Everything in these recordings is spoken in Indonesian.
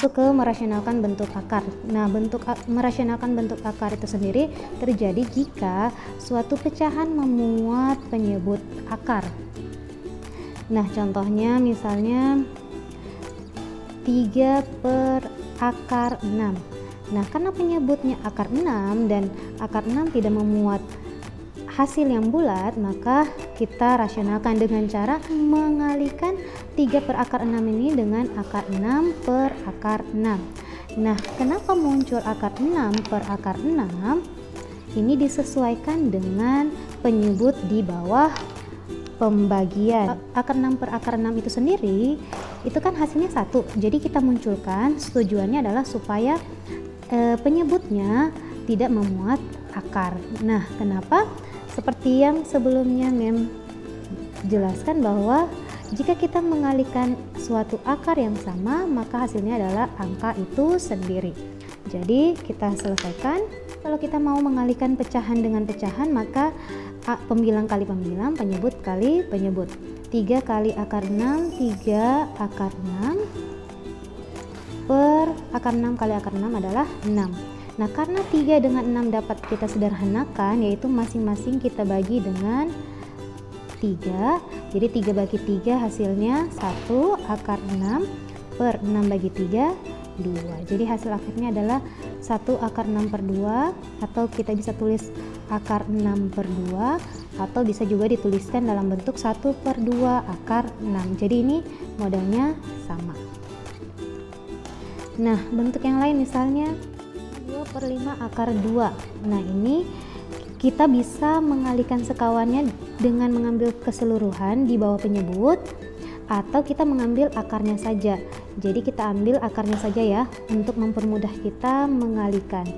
masuk ke merasionalkan bentuk akar. Nah, merasionalkan bentuk akar itu sendiri terjadi jika suatu pecahan memuat penyebut akar. Nah, contohnya misalnya 3 per akar 6. Nah, karena penyebutnya akar 6 dan akar 6 tidak memuat hasil yang bulat, maka kita rasionalkan dengan cara mengalihkan 3 per akar 6 ini dengan akar 6 per akar 6. Nah, kenapa muncul akar 6 per akar 6? Ini disesuaikan dengan penyebut di bawah pembagian. Akar 6 per akar 6 itu sendiri, itu kan hasilnya 1. Jadi kita munculkan, tujuannya adalah supaya penyebutnya tidak memuat akar. Nah, kenapa? Seperti yang sebelumnya Mem jelaskan bahwa jika kita mengalihkan suatu akar yang sama, maka hasilnya adalah angka itu sendiri. Jadi kita selesaikan. Kalau kita mau mengalihkan pecahan dengan pecahan, maka pembilang kali pembilang, penyebut kali penyebut. 3 kali akar 6, 3 akar 6 per akar 6 kali akar 6 adalah 6. Nah, karena 3 dengan 6 dapat kita sederhanakan, yaitu masing-masing kita bagi dengan 3. Jadi 3 bagi 3 hasilnya 1 akar 6 per 6 bagi 3, 2. Jadi hasil akhirnya adalah 1 akar 6 per 2, atau kita bisa tulis akar 6 per 2, atau bisa juga dituliskan dalam bentuk 1 per 2 akar 6. Jadi ini modelnya sama. Nah, bentuk yang lain misalnya 2 per 5 akar 2. Nah, ini kita bisa mengalihkan sekawannya dengan mengambil keseluruhan di bawah penyebut, atau kita mengambil akarnya saja. Jadi kita ambil akarnya saja ya, untuk mempermudah kita mengalihkan.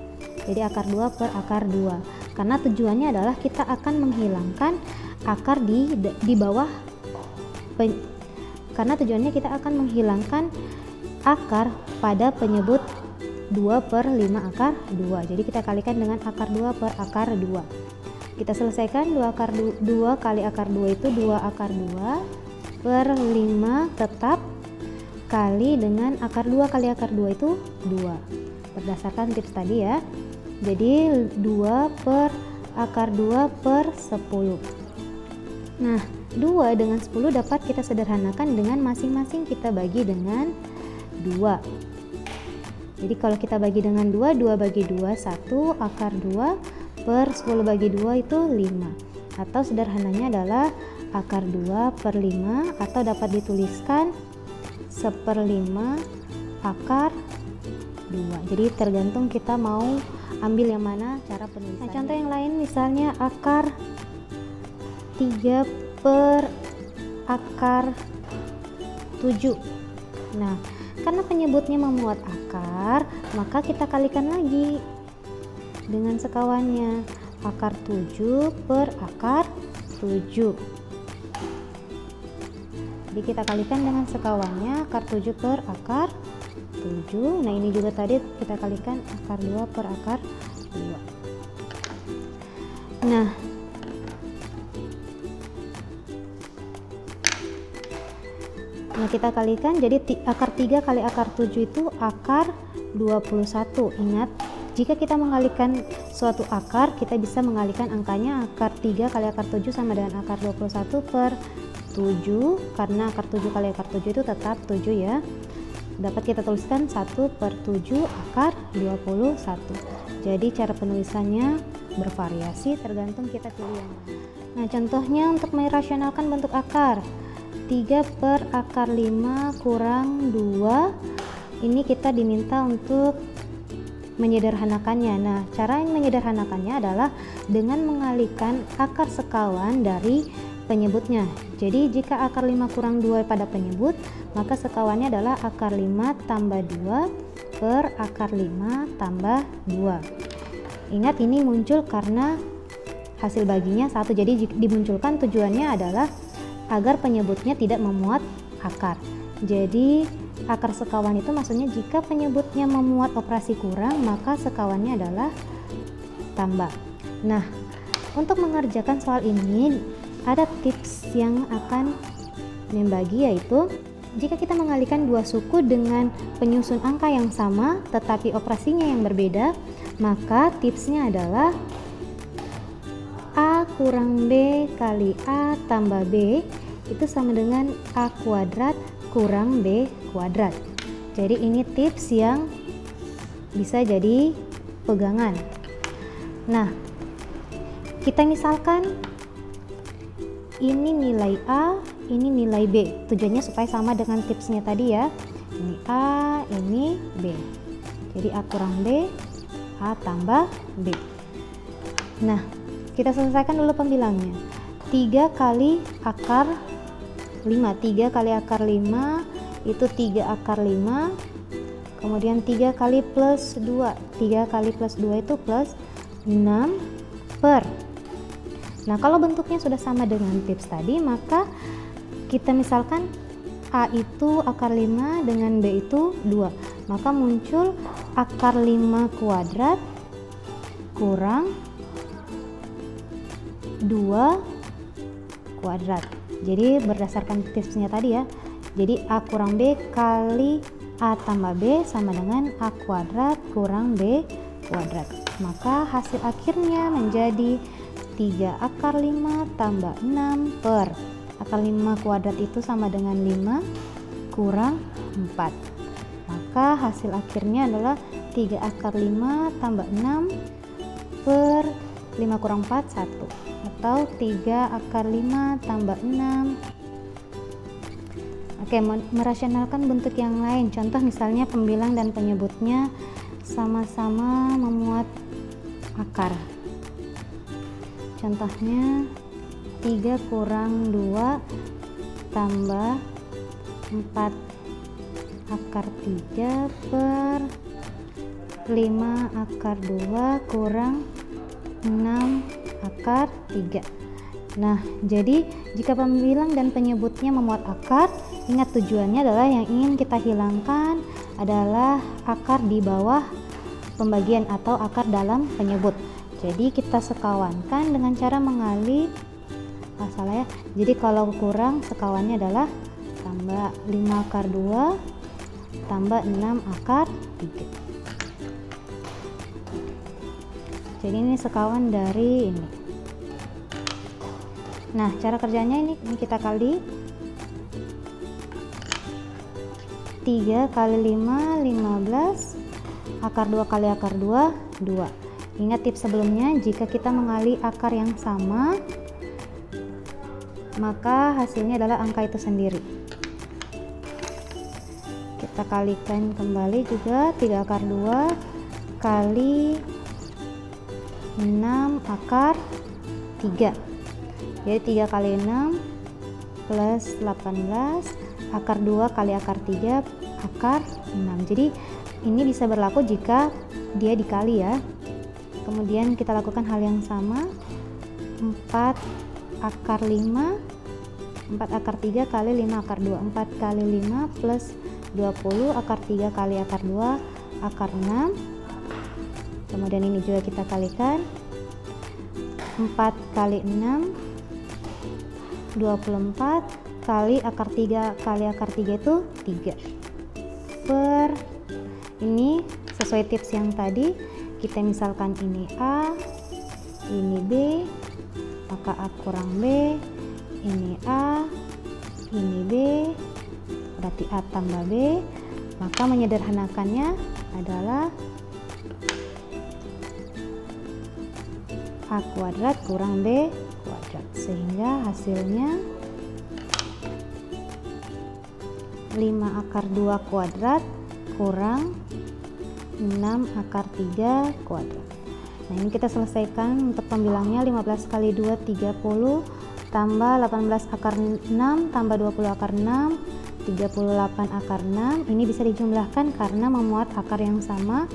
Jadi akar 2 per akar 2. Karena tujuannya adalah kita akan menghilangkan akar di bawah karena tujuannya kita akan menghilangkan akar pada penyebut 2 per 5 akar 2. Jadi kita kalikan dengan akar 2 per akar 2. Kita selesaikan 2 kali akar 2 itu 2 akar 2 per 5 tetap kali dengan akar 2 kali akar 2 itu 2. Berdasarkan tips tadi ya. Jadi 2 per akar 2 per 10. Nah, 2 dengan 10 dapat kita sederhanakan dengan masing-masing kita bagi dengan 2. Jadi kalau kita bagi dengan 2, 2 bagi 2, 1 akar 2 per 10 bagi 2 itu 5. Atau sederhananya adalah akar 2 per 5, atau dapat dituliskan 1/5 akar 2. Jadi tergantung kita mau ambil yang mana cara penulisannya. Nah, contoh yang lain misalnya akar 3 per akar 7. Nah, karena penyebutnya memuat akar, maka kita kalikan lagi dengan sekawannya. Akar 7 per akar 7. Jadi kita kalikan dengan sekawannya, akar 7 per akar 7. Nah, ini juga tadi kita kalikan akar 2 per akar 2. Nah, kita kalikan, jadi akar 3 kali akar 7 itu akar 21. Ingat, jika kita mengalihkan suatu akar, kita bisa mengalihkan angkanya. Akar 3 kali akar 7 sama dengan akar 21 per 7, karena akar 7 kali akar 7 itu tetap 7 ya. Dapat kita tuliskan 1 per 7 akar 21. Jadi cara penulisannya bervariasi tergantung kita pilih yang mana. Nah, contohnya untuk merasionalkan bentuk akar 3 per akar 5 kurang 2, ini kita diminta untuk menyederhanakannya. Nah, cara menyederhanakannya adalah dengan mengalihkan akar sekawan dari penyebutnya. Jadi jika akar 5 kurang 2 pada penyebut, maka sekawannya adalah akar 5 tambah 2 per akar 5 tambah 2. Ingat, ini muncul karena hasil baginya 1, jadi dimunculkan tujuannya adalah agar penyebutnya tidak memuat akar. Jadi akar sekawan itu maksudnya jika penyebutnya memuat operasi kurang, maka sekawannya adalah tambah. Nah, untuk mengerjakan soal ini ada tips yang akan membagi, yaitu Jika kita mengalikan dua suku dengan penyusun angka yang sama tetapi operasinya yang berbeda, maka tipsnya adalah A kurang B kali A tambah B itu sama dengan A kuadrat kurang B kuadrat. Jadi ini tips yang bisa jadi pegangan. Nah, kita misalkan ini nilai A, ini nilai B. Tujuannya supaya sama dengan tipsnya tadi ya. Ini A, ini B. Jadi A kurang B, A tambah B. Nah, kita selesaikan dulu pembilangnya. 3 kali akar 5. 3 kali akar 5 itu 3 akar 5. Kemudian 3 kali plus 2. 3 kali plus 2 itu plus 6 per. Nah, kalau bentuknya sudah sama dengan tips tadi, maka kita misalkan A itu akar 5 dengan B itu 2. Maka muncul akar 5 kuadrat kurang 2 kuadrat. Jadi berdasarkan tipsnya tadi ya. Jadi A kurang B kali A tambah B sama dengan A kuadrat kurang B kuadrat. Maka hasil akhirnya menjadi 3 akar 5 tambah 6 per akar 5 kuadrat itu sama dengan 5 kurang 4. Maka hasil akhirnya adalah 3 akar 5 tambah 6 per 5 kurang 4, 1. Atau 3 akar 5 tambah 6. Oke, merasionalkan bentuk yang lain. Contoh misalnya pembilang dan penyebutnya sama-sama memuat akar. Contohnya 3 kurang 2 tambah 4 akar 3 per 5 akar 2 kurang 6 akar 3. Nah, jadi jika pembilang dan penyebutnya memuat akar, ingat tujuannya adalah yang ingin kita hilangkan adalah akar di bawah pembagian atau akar dalam penyebut. Jadi kita sekawankan dengan cara mengali salah ya. Jadi kalau kurang sekawannya adalah tambah 5 akar 2 tambah 6 akar 3. Jadi ini sekawan dari ini. Nah, cara kerjanya ini kita kali 3 kali 5, 15. Akar 2 kali akar 2, 2. Ingat tips sebelumnya, jika kita mengali akar yang sama, maka hasilnya adalah angka itu sendiri. Kita kalikan kembali juga 3 akar 2 kali 6 akar 3. Jadi 3 kali 6 plus 18 akar 2 kali akar 3 akar 6. Jadi ini bisa berlaku jika dia dikali ya. Kemudian kita lakukan hal yang sama. 4 akar 5 4 akar 3 kali 5 akar 2. 4 kali 5 plus 20 akar 3 kali akar 2 akar 6. Kemudian ini juga kita kalikan. 4 kali 6 24 kali akar 3 kali akar 3 itu 3 per ini sesuai tips yang tadi. Kita misalkan ini A, ini B, maka A kurang B, ini A, ini B, berarti A tambah B. Maka menyederhanakannya adalah A kuadrat kurang B kuadrat, sehingga hasilnya 5 akar 2 kuadrat kurang 6 akar 3 kuadrat. Nah, ini kita selesaikan untuk pembilangnya. 15 kali 2 30 tambah 18 akar 6 tambah 20 akar 6 38 akar 6. Ini bisa dijumlahkan karena memuat akar yang sama.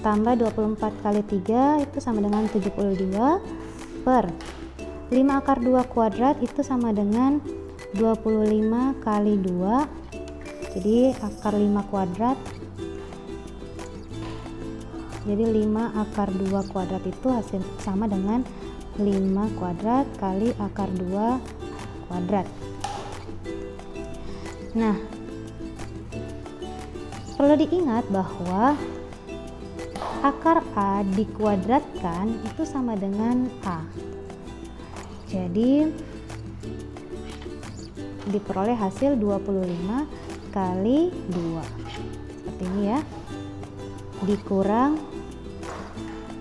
Tambah 24 kali 3 itu sama dengan 72 per 5 akar 2 kuadrat itu sama dengan 25 kali 2. Jadi akar 5 kuadrat. Jadi 5 akar 2 kuadrat itu hasil sama dengan 5 kuadrat kali akar 2 kuadrat. Nah, Perlu diingat bahwa akar A dikuadratkan itu sama dengan A. Jadi diperoleh hasil 25 kali 2. Seperti ini ya. Dikurang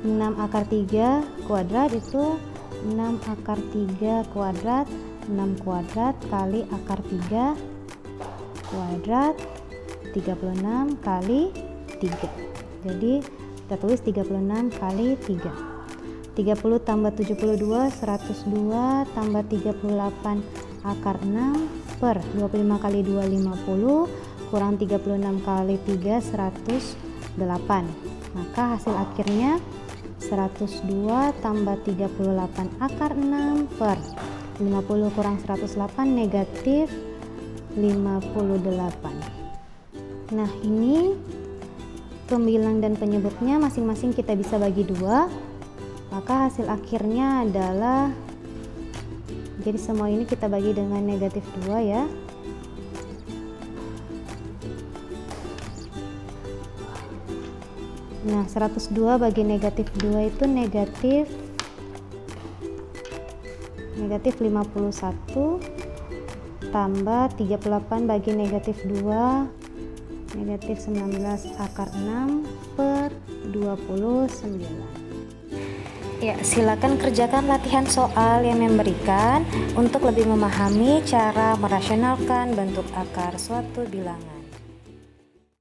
6 akar 3 kuadrat itu 6 akar 3 kuadrat, 6 kuadrat kali akar 3 kuadrat 36 kali 3. Jadi kita tulis 36 kali 3. 30 tambah 72 102 tambah 38 akar 6 per 25 kali 2 50 kurang 36 kali 3 108. Maka hasil akhirnya 102 tambah 38 akar 6 per 50 kurang 108 negatif 58. Nah, ini pembilang dan penyebutnya masing-masing kita bisa bagi 2. Maka hasil akhirnya adalah, jadi semua ini kita bagi dengan negatif 2 ya. Nah, 102 bagi negatif 2 itu negatif 51 tambah 38 bagi negatif 2 negatif 19 akar 6 per 29. Ya, silakan kerjakan latihan soal yang memberikan untuk lebih memahami cara merasionalkan bentuk akar suatu bilangan.